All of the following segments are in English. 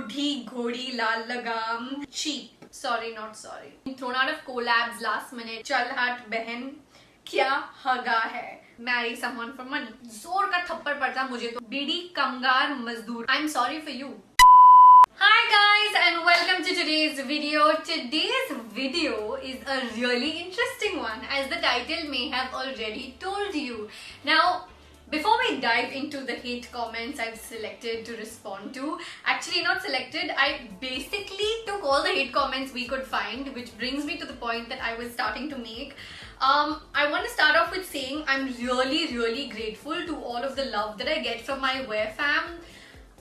Budhi Ghodi Lal Lagam. Cheap. Sorry, not sorry. Thrown out of collabs last minute. Chal hat behan. क्या हगा है. Marry someone for money. जोर का थप्पड़ पड़ता मुझे तो. बीड़ी कमगार मजदूर. I'm sorry for you. Hi guys and welcome to today's video. Today's video is a really interesting one, as the title may have already told you. Now, before we dive into the hate comments I've selected to respond to, actually not selected, I basically took all the hate comments we could find, which brings me to the point that I was starting to make. I want to start off with saying I'm really grateful to all of the love that I get from my Wear fam.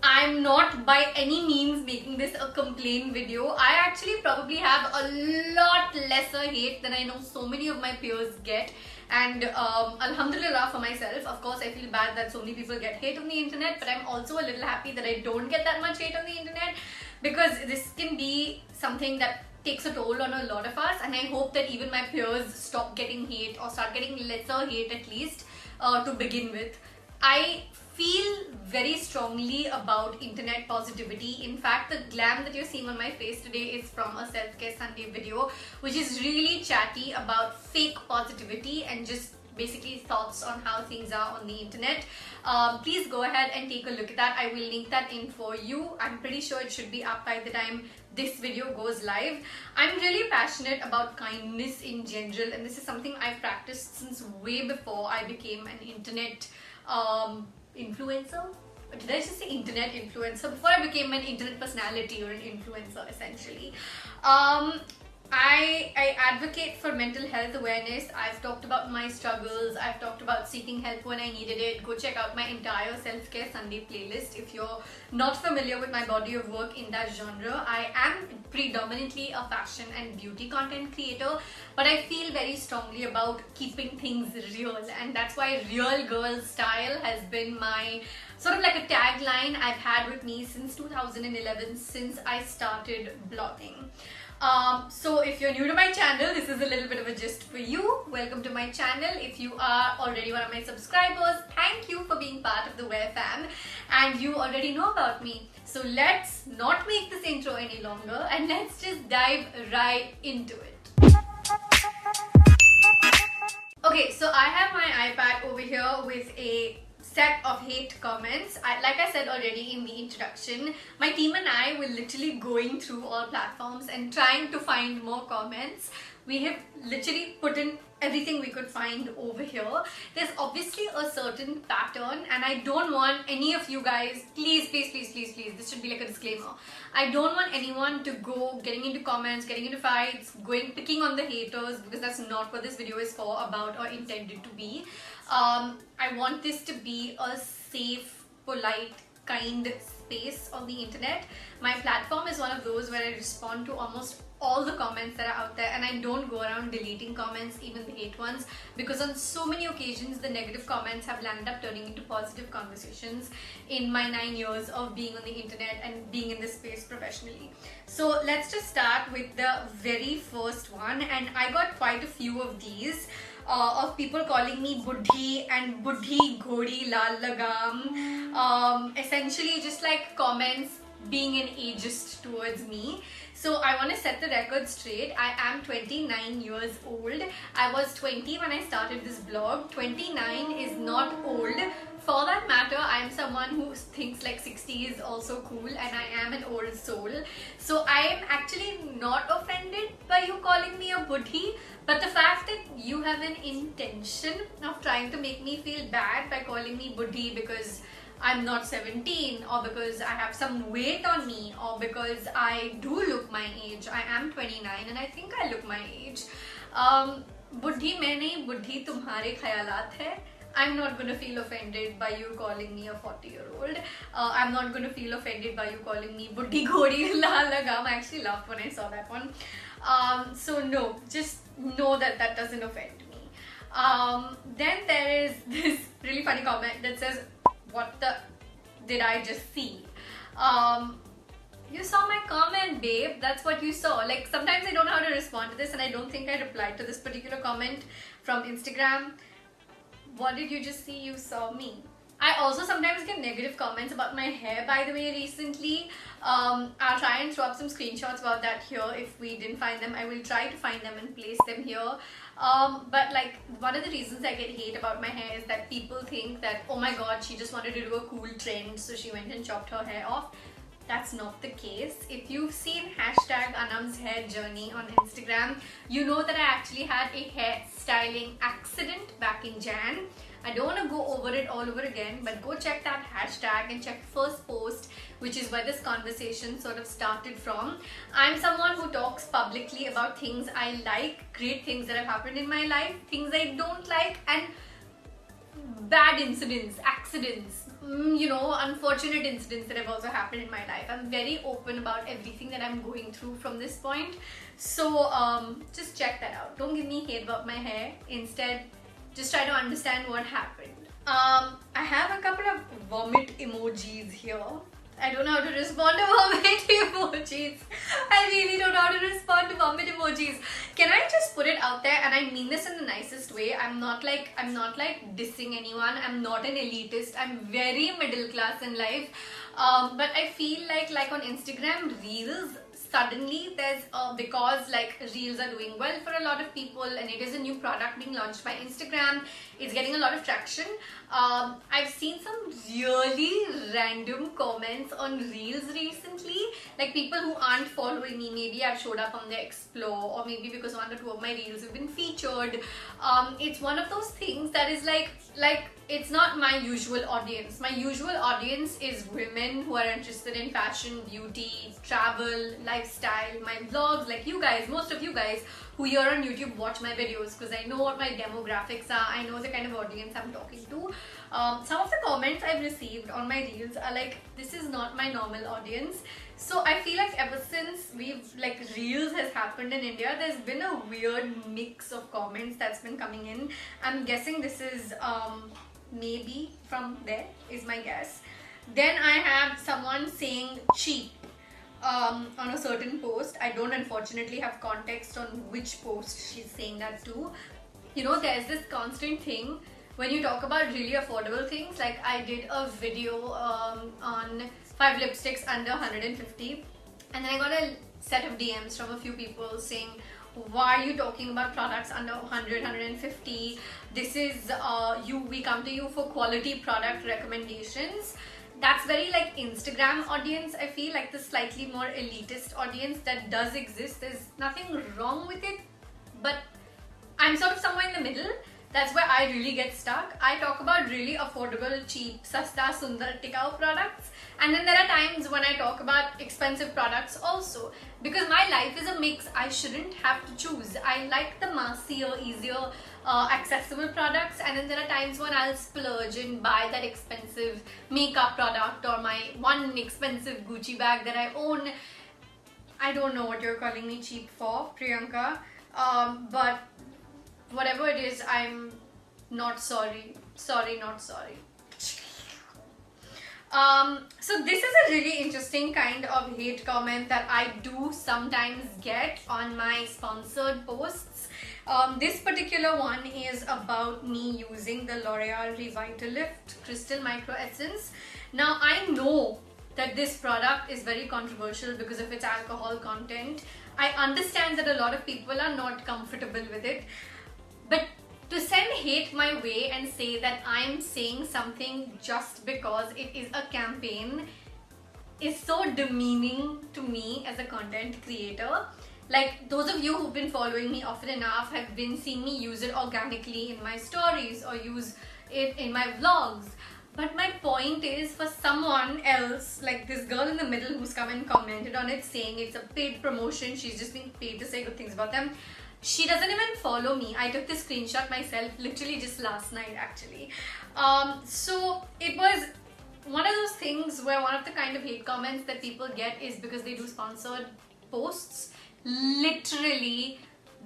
I'm not by any means making this a complaint video. I actually probably have a lot lesser hate than I know so many of my peers get. And alhamdulillah for myself. Of course, I feel bad that so many people get hate on the internet, but I'm also a little happy that I don't get that much hate on the internet, because this can be something that takes a toll on a lot of us, and I hope that even my peers stop getting hate, or start getting lesser hate at least to begin with. I feel very strongly about internet positivity. In fact, the glam that you're seeing on my face today is from a Self-Care Sunday video, which is really chatty about fake positivity and just basically thoughts on how things are on the internet. Please go ahead and take a look at that. I will link that in for you. I'm pretty sure it should be up by the time this video goes live. I'm really passionate about kindness in general, and this is something I've practiced since way before I became an internet influencer. Or did I just say internet influencer? Before I became an internet personality or an influencer, essentially. I advocate for mental health awareness. I've talked about my struggles. I've talked about seeking help when I needed it. Go check out my entire Self-Care Sunday playlist if you're not familiar with my body of work in that genre. I am predominantly a fashion and beauty content creator, but I feel very strongly about keeping things real, and that's why Real Girl Style has been my sort of like a tagline I've had with me since 2011, since I started blogging. So if you're new to my channel, this is a little bit of a gist for you. Welcome to my channel. If you are already one of my subscribers, thank you for being part of the Wear fam, and you already know about me. So let's not make this intro any longer, and let's just dive right into it. Okay, so I have my iPad over here with a set of hate comments. Like I said already in the introduction, my team and I were literally going through all platforms and trying to find more comments. We have literally put in everything we could find over here. There's obviously a certain pattern, and I don't want any of you guys, please, this should be like a disclaimer. I don't want anyone to go getting into comments, getting into fights, picking on the haters, because that's not what this video is for, about, or intended to be. I want this to be a safe, polite, kind space on the internet. My platform is one of those where I respond to almost all the comments that are out there, and I don't go around deleting comments, even the hate ones, because on so many occasions the negative comments have landed up turning into positive conversations in my 9 years of being on the internet and being in this space professionally. So let's just start with the very first one, and I got quite a few of these. Of people calling me Budhi and Budhi Ghodi Lal Lagam. Essentially just like comments being an ageist towards me. So I want to set the record straight. I am 29 years old. I was 20 when I started this blog. 29 is not old. For that matter, I am someone who thinks like 60 is also cool, and I am an old soul. So I am actually not offended by you calling me a Budhi, but the fact that you have an intention of trying to make me feel bad by calling me Budhi because I'm not 17, or because I have some weight on me, or because I do look my age. I am 29 and I think I look my age. Budhi main nahi, Budhi tumhare khayalat hai. I'm not going to feel offended by you calling me a 40-year-old. I'm not going to feel offended by you calling me Budhi Ghodi Lal Lagam. I actually laughed when I saw that one. So no, just know that that doesn't offend me. Then there is this really funny comment that says, what the did I just see? You saw my comment, babe. That's what you saw. Like, sometimes I don't know how to respond to this, and I don't think I replied to this particular comment from Instagram. What did you just see? You saw me. I also sometimes get negative comments about my hair, by the way, recently. I'll try and throw up some screenshots about that here. If we didn't find them, I will try to find them and place them here. But like, one of the reasons I get hate about my hair is that people think that, oh my god, she just wanted to do a cool trend, so she went and chopped her hair off. That's not the case. If you've seen hashtag Anam's hair journey on Instagram, you know that I actually had a hair styling accident back in Jan. I don't want to go over it all over again, but go check that hashtag and check the first post, which is where this conversation sort of started from. I'm someone who talks publicly about things I like, great things that have happened in my life, things I don't like, and bad incidents, accidents, you know, unfortunate incidents that have also happened in my life. I'm very open about everything that I'm going through from this point. So just check that out. Don't give me hate about my hair. Instead, just try to understand what happened. I have a couple of vomit emojis here. I don't know how to respond to vomit emojis. I really don't know how to respond to vomit emojis. Can I just put it out there, and I mean this in the nicest way. I'm not like dissing anyone. I'm not an elitist. I'm very middle class in life. But I feel like on Instagram Reels, suddenly there's because like Reels are doing well for a lot of people, and it is a new product being launched by Instagram. It's getting a lot of traction. I've seen some really random comments on Reels recently, like people who aren't following me. Maybe I've showed up on their Explore, or maybe because one or two of my Reels have been featured. It's one of those things that is like it's not my usual audience. My usual audience is women who are interested in fashion, beauty, travel, lifestyle, my vlogs, like you guys, most of you guys who here on YouTube watch my videos, because I know what my demographics are, I know the kind of audience I'm talking to. Some of the comments I've received on my Reels are like, this is not my normal audience. So I feel like ever since Reels has happened in India, there's been a weird mix of comments that's been coming in. I'm guessing this is maybe from there, is my guess. Then I have someone saying cheap on a certain post. I don't unfortunately have context on which post she's saying that to. You know, there's this constant thing when you talk about really affordable things. Like I did a video on 5 lipsticks under 150, and then I got a set of DMs from a few people saying, why are you talking about products under 100, 150? This is we come to you for quality product recommendations. That's very like Instagram audience. I feel like the slightly more elitist audience that does exist. There's nothing wrong with it, but I'm sort of somewhere in the middle. That's where I really get stuck. I talk about really affordable, cheap, sasta, sundar, tikau products. And then there are times when I talk about expensive products also. Because my life is a mix, I shouldn't have to choose. I like the massier, easier, accessible products. And then there are times when I'll splurge and buy that expensive makeup product or my one expensive Gucci bag that I own. I don't know what you're calling me cheap for, Priyanka. But whatever it is, I'm not sorry. Sorry, not sorry. So this is a really interesting kind of hate comment that I do sometimes get on my sponsored posts. This particular one is about me using the L'Oreal Revitalift Crystal Micro Essence. Now I know that this product is very controversial because of its alcohol content. I understand that a lot of people are not comfortable with it. But to send hate my way and say that I'm saying something just because it is a campaign is so demeaning to me as a content creator. Like, those of you who've been following me often enough have been seeing me use it organically in my stories or use it in my vlogs. But my point is, for someone else, like this girl in the middle who's come and commented on it saying it's a paid promotion, she's just being paid to say good things about them. She doesn't even follow me. I took this screenshot myself literally just last night actually. So it was one of those things where one of the kind of hate comments that people get is because they do sponsored posts. Literally,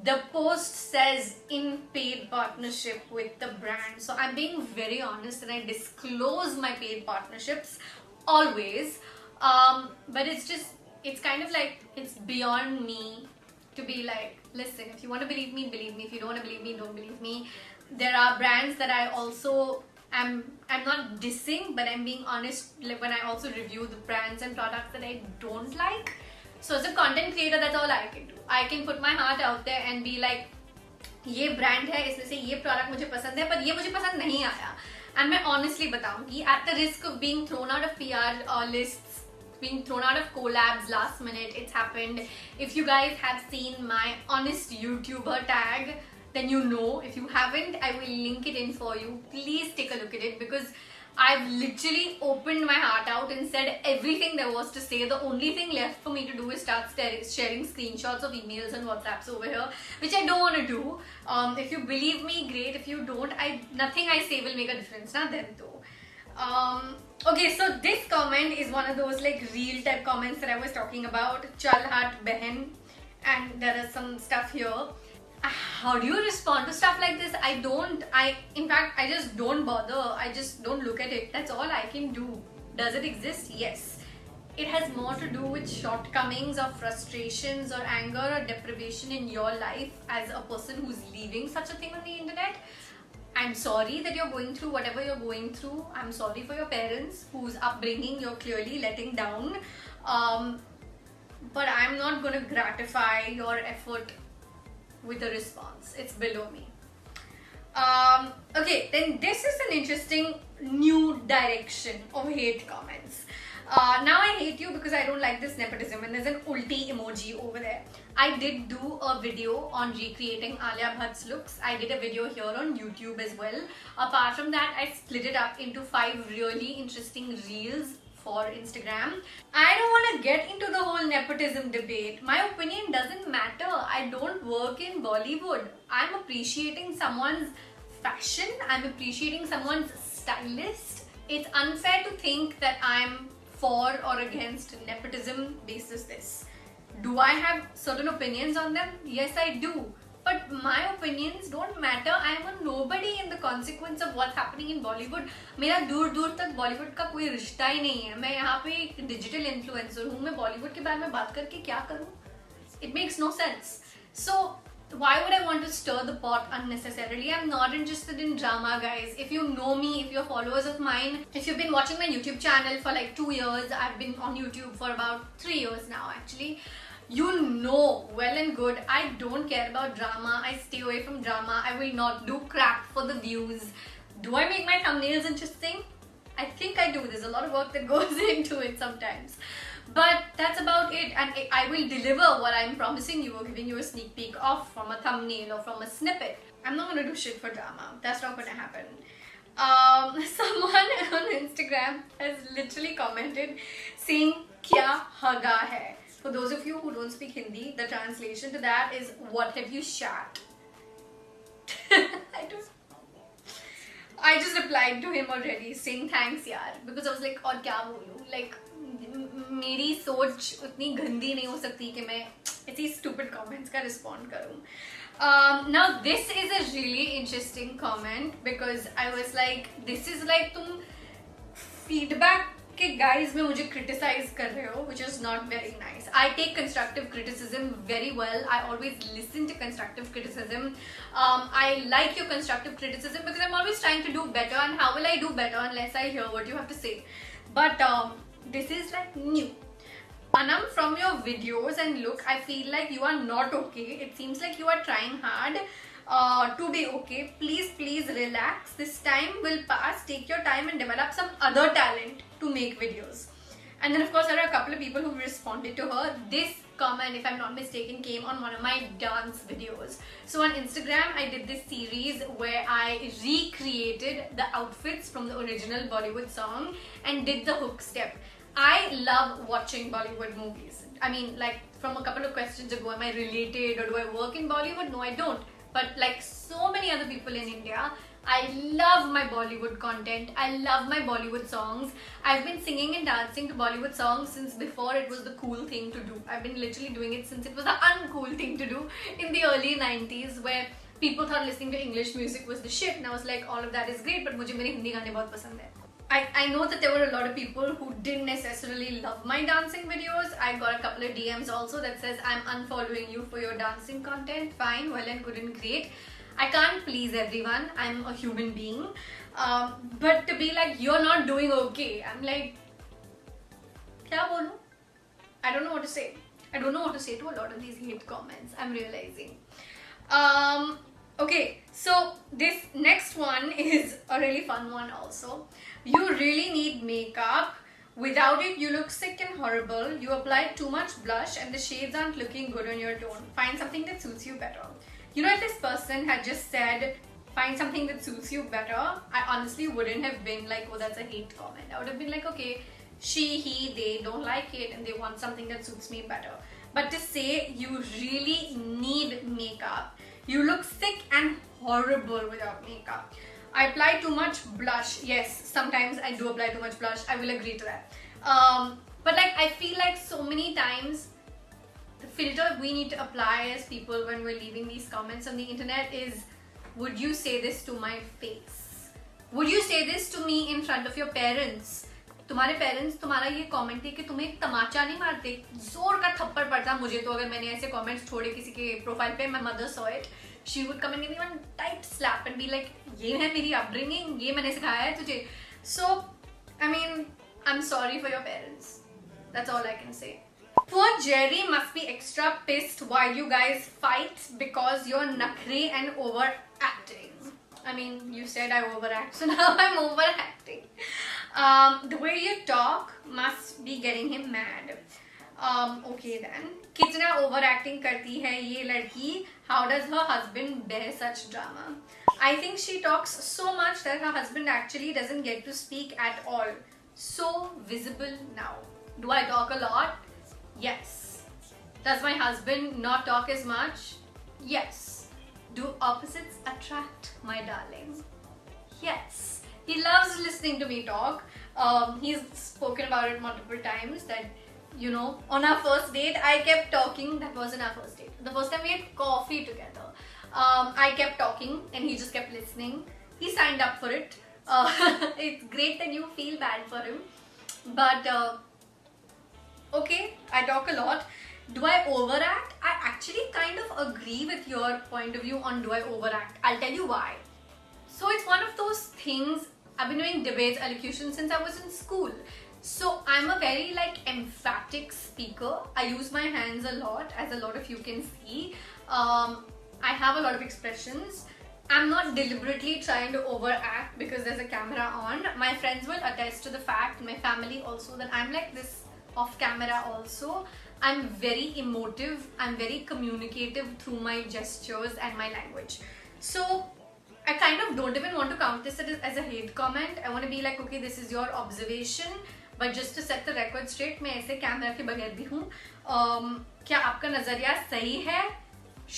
the post says in paid partnership with the brand. So I'm being very honest and I disclose my paid partnerships always. But it's kind of like, it's beyond me to be like, listen, if you want to believe me, believe me. If you don't want to believe me, don't believe me. There are brands that I also I'm not dissing, but I'm being honest, like when I also review the brands and products that I don't like. So as a content creator, that's all I can do. I can put my heart out there and be like, ये brand है, इसमें से ये product मुझे पसंद है, पर ये मुझे पसंद नहीं आया. And मैं honestly बताऊंगी, at the risk of being thrown out of PR lists, being thrown out of collabs last minute, it's happened. If you guys have seen my honest YouTuber tag, then you know. If you haven't, I will link it in for you. Please take a look at it, because I've literally opened my heart out and said everything there was to say. The only thing left for me to do is start sharing screenshots of emails and WhatsApps over here, which I don't want to do. If you believe me, great. If you don't, nothing I say will make a difference. Not then though. Okay, so this comment is one of those like real type comments that I was talking about. Chal hat behan, and there is some stuff here. How do you respond to stuff like this? In fact, I just don't bother. I just don't look at it. That's all I can do. Does it exist? Yes. It has more to do with shortcomings or frustrations or anger or deprivation in your life as a person who's leaving such a thing on the internet. I'm sorry that you're going through whatever you're going through. I'm sorry for your parents whose upbringing you're clearly letting down. But I'm not going to gratify your effort with a response. It's below me. Okay, then this is an interesting new direction of hate comments. Now I hate you because I don't like this nepotism, and there's an ulti emoji over there. I did do a video on recreating Alia Bhatt's looks. I did a video here on YouTube as well. Apart from that, I split it up into 5 really interesting reels for Instagram. I don't want to get into the whole nepotism debate. My opinion doesn't matter. I don't work in Bollywood. I'm appreciating someone's fashion. I'm appreciating someone's stylist. It's unfair to think that I'm for or against nepotism basis this. Do I have certain opinions on them? Yes, I do. But my opinions don't matter. I am a nobody in the consequence of what's happening in Bollywood. मेरा दूर दूर तक Bollywood का कोई रिश्ता ही नहीं है. मैं यहाँ पे एक digital influencer हूँ. मैं Bollywood के बारे में बात करके क्या करूँ? It makes no sense. So why would I want to stir the pot unnecessarily? I'm not interested in drama, guys. If you know me, if you're followers of mine, if you've been watching my YouTube channel for like 2 years, I've been on YouTube for about 3 years now actually. You know well and good, I don't care about drama. I stay away from drama. I will not do crap for the views. Do I make my thumbnails interesting? I think I do. There's a lot of work that goes into it sometimes. But that's about it, and I will deliver what I'm promising you or giving you a sneak peek of from a thumbnail or from a snippet. I'm not gonna do shit for drama. That's not gonna happen. Someone on Instagram has literally commented saying, "Kya haga hai?" For those of you who don't speak Hindi, the translation to that is, what have you shat? I just replied to him already saying thanks yaar, because I was like, और क्या बोलूँ? Like मेरी सोच उतनी गंदी नहीं हो सकती कि मैं ऐसी stupid comments का respond करूँ. Now this is a really interesting comment, because I was like, this is like तुम feedback के guys में मुझे criticize कर रहे हो, which is not very nice. I take constructive criticism very well. I always listen to constructive criticism. I like your constructive criticism because I'm always trying to do better, and how will I do better unless I hear what you have to say? But this is like new. Anam, from your videos and look, I feel like you are not okay. It seems like you are trying hard to be okay. Please relax. This time will pass. Take your time and develop some other talent to make videos. And then of course there are a couple of people who responded to her. This comment, if I'm not mistaken, came on one of my dance videos. So on Instagram I did this series where I recreated the outfits from the original Bollywood song and did the hook step. I love watching Bollywood movies. I mean, like, from a couple of questions ago, am I related or do I work in Bollywood? No, I don't. But like so many other people in India, I love my Bollywood content. I love my Bollywood songs. I've been singing and dancing to Bollywood songs since before it was the cool thing to do. I've been literally doing it since it was the uncool thing to do in the early 90s, where people thought listening to English music was the shit, and I was like, all of that is great, but मुझे मेरे हिंदी गाने बहुत पसंद है. I know that there were a lot of people who didn't necessarily love my dancing videos. I got a couple of DMs also that says, I'm unfollowing you for your dancing content. Fine, well and good and great. I can't please everyone. I'm a human being. But to be like, you're not doing okay, I'm like, kya bolu? I don't know what to say. I don't know what to say to a lot of these hate comments, I'm realizing. Okay, so this next one is a really fun one also. You really need makeup. Without it, you look sick and horrible. You apply too much blush and the shades aren't looking good on your tone. Find something that suits you better. You know, if this person had just said, find something that suits you better, I honestly wouldn't have been like, oh, that's a hate comment. I would have been like, okay, she, he, they don't like it and they want something that suits me better. But to say you really need makeup, you look sick and horrible without makeup. I apply too much blush. Yes, sometimes I do apply too much blush. I will agree to that. But like, I feel like so many times the filter we need to apply as people when we're leaving these comments on the internet is, would you say this to my face? Would you say this to me in front of your parents? तुम्हारे parents तुम्हारा ये comment है कि तुम्हें एक तमाचा नहीं मारते, जोर का थप्पड़ पड़ता मुझे तो अगर मैंने ऐसे कमेंट्स छोड़े किसी के प्रोफाइल पे. My mother saw it, she would come and give me one tight slap and be like, ये है मेरी अपब्रिंगिंग, ये मैंने सिखाया है तुझे. So I mean, I am sorry for your parents, that's all I can say. Poor Jerry must be extra pissed while you guys fight because you're nakhre and overacting. I mean, you said I overact, so now I'm overacting. The way you talk must be getting him mad. Okay then. कितना overacting करती है ये लड़की? How does her husband bear such drama? I think she talks so much that her husband actually doesn't get to speak at all. So visible now. Do I talk a lot? Yes. Does my husband not talk as much? Yes. Do opposites attract, my darling? Yes. He loves listening to me talk. He's spoken about it multiple times that, you know, on our first date, I kept talking. That wasn't our first date. The first time we had coffee together, I kept talking and he just kept listening. He signed up for it. It's great that you feel bad for him. But okay, I talk a lot. Do I overact? I actually kind of agree with your point of view on do I overact. I'll tell you why. So it's one of those things, I've been doing debates, elocution since I was in school. So I'm a very like emphatic speaker. I use my hands a lot, as a lot of you can see. I have a lot of expressions. I'm not deliberately trying to overact because there's a camera on. My friends will attest to the fact, my family also, that I'm like this off camera also. I'm very emotive, I'm very communicative through my gestures and my language. So I kind of don't even want to count this as a hate comment. I want to be like, okay, this is your observation, but just to set the record straight, मैं ऐसे camera के बगैर भी हूँ. क्या आपका नजरिया सही है?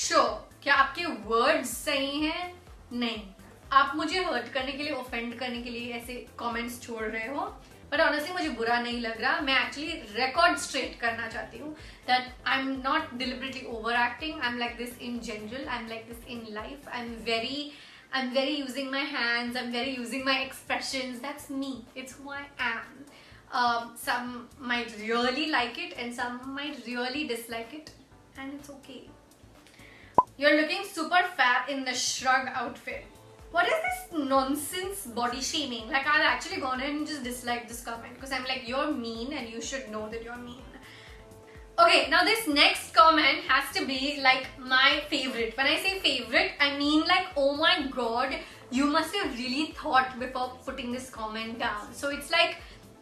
Sure. क्या आपके words सही हैं? नहीं. आप मुझे hurt करने के लिए, offend करने के लिए ऐसे comments छोड़ रहे हो. But honestly, मुझे बुरा नहीं लग रहा. मैं actually record straight करना चाहती हूँ that I'm not deliberately overacting. I'm like this in general. I'm like this in life. I'm very using my hands. I'm very using my expressions. That's me. It's who I am. Some might really like it and some might really dislike it, and it's okay. You're looking super fat in the shrug outfit. What is this nonsense body shaming? Like, I've actually gone in and just disliked this comment because I'm like, you're mean and you should know that you're mean. Okay, now this next comment has to be like my favorite. When I say favorite, I mean like, oh my god, you must have really thought before putting this comment down. So it's like,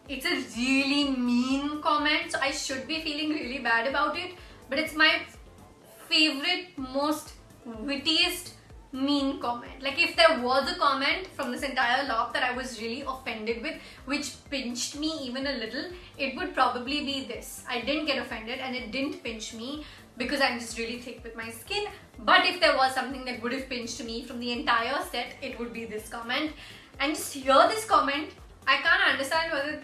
it's a really mean comment, so I should be feeling really bad about it, but it's my favorite, most wittiest mean comment. Like, if there was a comment from this entire lot that I was really offended with, which pinched me even a little, it would probably be this. I didn't get offended and it didn't pinch me because I'm just really thick with my skin. But if there was something that would have pinched me from the entire set, it would be this comment. And just hear this comment, I can't understand whether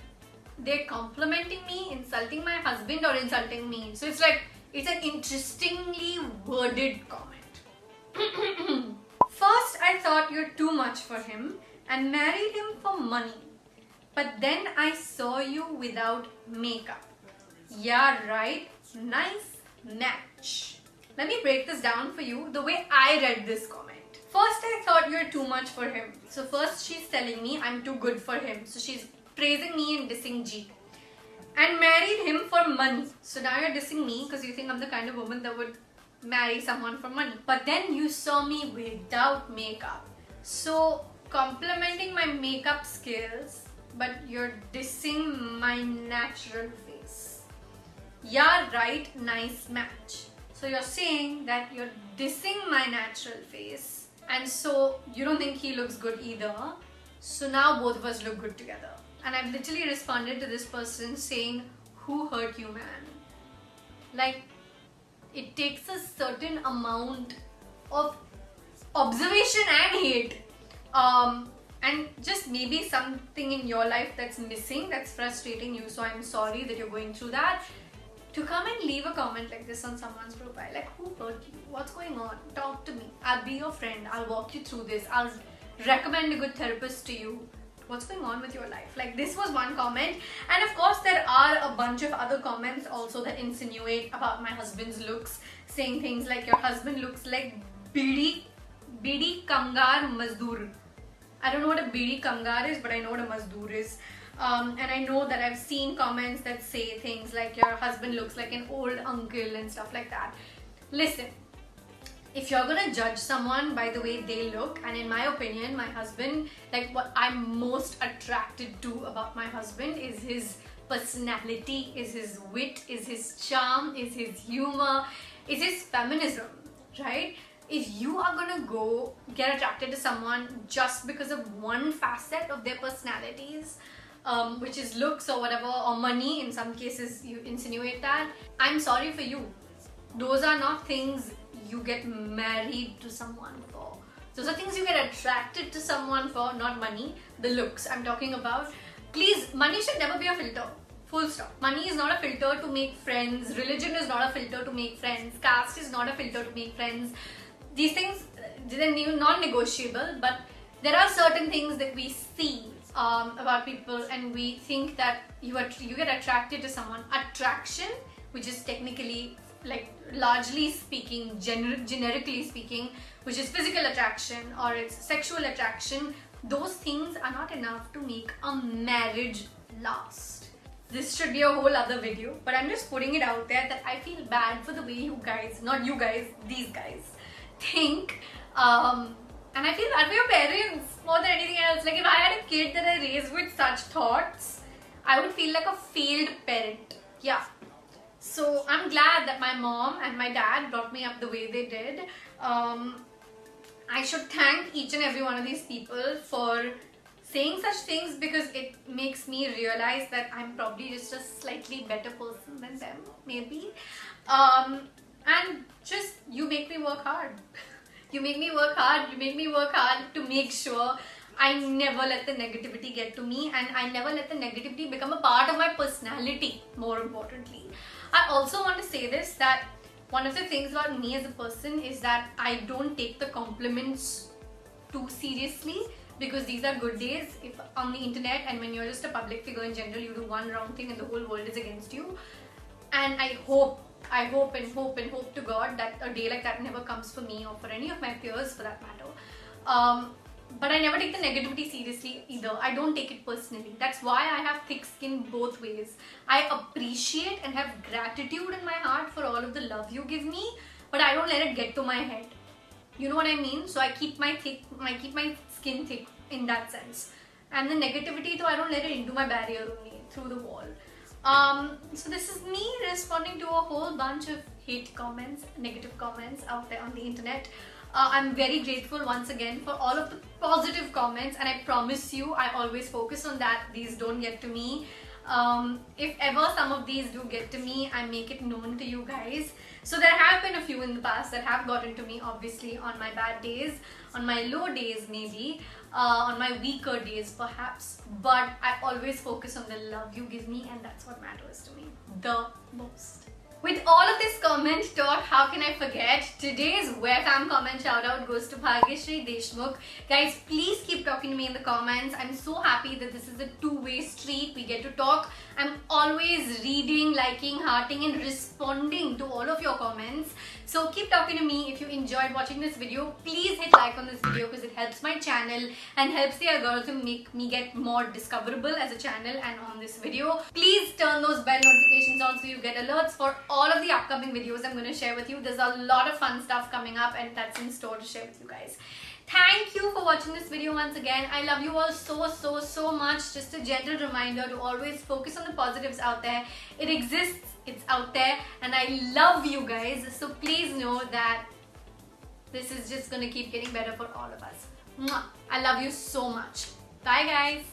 they're complimenting me, insulting my husband, or insulting me. So it's like, it's an interestingly worded comment. First, I thought you're too much for him and married him for money. But then I saw you without makeup. Yeah, right. Nice match. Let me break this down for you the way I read this comment. First, I thought you're too much for him. So first she's telling me I'm too good for him. So she's praising me and dissing G. And married him for money. So now you're dissing me because you think I'm the kind of woman that would marry someone for money. But then you saw me without makeup. So complimenting my makeup skills, but you're dissing my natural face. Yeah, right, nice match. So you're saying that you're dissing my natural face, and so you don't think he looks good either. So now both of us look good together. And I've literally responded to this person saying, who hurt you, man? Like, it takes a certain amount of observation and hate. And just maybe something in your life that's missing, that's frustrating you. So I'm sorry that you're going through that. To come and leave a comment like this on someone's profile, like, who hurt you? What's going on? Talk to me. I'll be your friend. I'll walk you through this. I'll recommend a good therapist to you. What's going on with your life? Like, this was one comment. And of course, there are a bunch of other comments also that insinuate about my husband's looks, saying things like, your husband looks like Bidi Kamgar Mazdoor. I don't know what a Bidi Kamgar is, but I know what a Mazdoor is. And I know that I've seen comments that say things like, your husband looks like an old uncle and stuff like that. Listen, if you're gonna judge someone by the way they look, and in my opinion, my husband, like, what I'm most attracted to about my husband is his personality, is his wit, is his charm, is his humor, is his feminism, right? If you are gonna go get attracted to someone just because of one facet of their personalities, which is looks or whatever, or money, in some cases you insinuate that, I'm sorry for you. Those are not things you get married to someone for. Those are things you get attracted to someone for, not money. The looks I'm talking about. Please, money should never be a filter. Full stop. Money is not a filter to make friends. Religion is not a filter to make friends. Caste is not a filter to make friends. These things, they're non-negotiable, but there are certain things that we see about people, and we think that you get attracted to someone. Attraction, which is technically, like, largely speaking, generically speaking, which is physical attraction or it's sexual attraction, those things are not enough to make a marriage last. This should be a whole other video, but I'm just putting it out there that I feel bad for the way you guys, not you guys, these guys, think. And I feel bad for your parents more than anything else. Like, if I had a kid that I raised with such thoughts, I would feel like a failed parent. Yeah. So I'm glad that my mom and my dad brought me up the way they did. I should thank each and every one of these people for saying such things, because it makes me realize that I'm probably just a slightly better person than them, maybe. And just, you make me work hard. You make me work hard. You make me work hard to make sure I never let the negativity get to me, and I never let the negativity become a part of my personality, more importantly. I also want to say this, that one of the things about me as a person is that I don't take the compliments too seriously, because these are good days if on the internet, and when you're just a public figure in general, you do one wrong thing and the whole world is against you. And I hope to God that a day like that never comes for me or for any of my peers for that matter. But I never take the negativity seriously either. I don't take it personally. That's why I have thick skin both ways. I appreciate and have gratitude in my heart for all of the love you give me, but I don't let it get to my head. You know what I mean? So I keep my skin thick in that sense. And the negativity, though, I don't let it into my barrier only, through the wall. So this is me responding to a whole bunch of hate comments, negative comments out there on the internet. I'm very grateful once again for all of the positive comments, and I promise you I always focus on that. These don't get to me. If ever some of these do get to me, I make it known to you guys. So there have been a few in the past that have gotten to me, obviously, on my bad days, on my low days maybe, on my weaker days perhaps, but I always focus on the love you give me, and that's what matters to me the most. With all of this comment talk, how can I forget? Today's Where Fam comment shout out goes to Bhagyashree Deshmukh. Guys, please keep talking to me in the comments. I'm so happy that this is a two-way street. We get to talk. I'm always reading, liking, hearting and responding to all all of your comments. So keep talking to me. If you enjoyed watching this video, please hit like on this video because it helps my channel and helps the algorithm make me get more discoverable as a channel and on this video. Please turn those bell notifications on so you get alerts for all of the upcoming videos I'm going to share with you. There's a lot of fun stuff coming up and that's in store to share with you guys. Thank you for watching this video once again. I love you all so much. Just a gentle reminder to always focus on the positives out there. It exists, it's out there, and I love you guys. So please know that this is just gonna keep getting better for all of us. Mwah. I love you so much. Bye guys.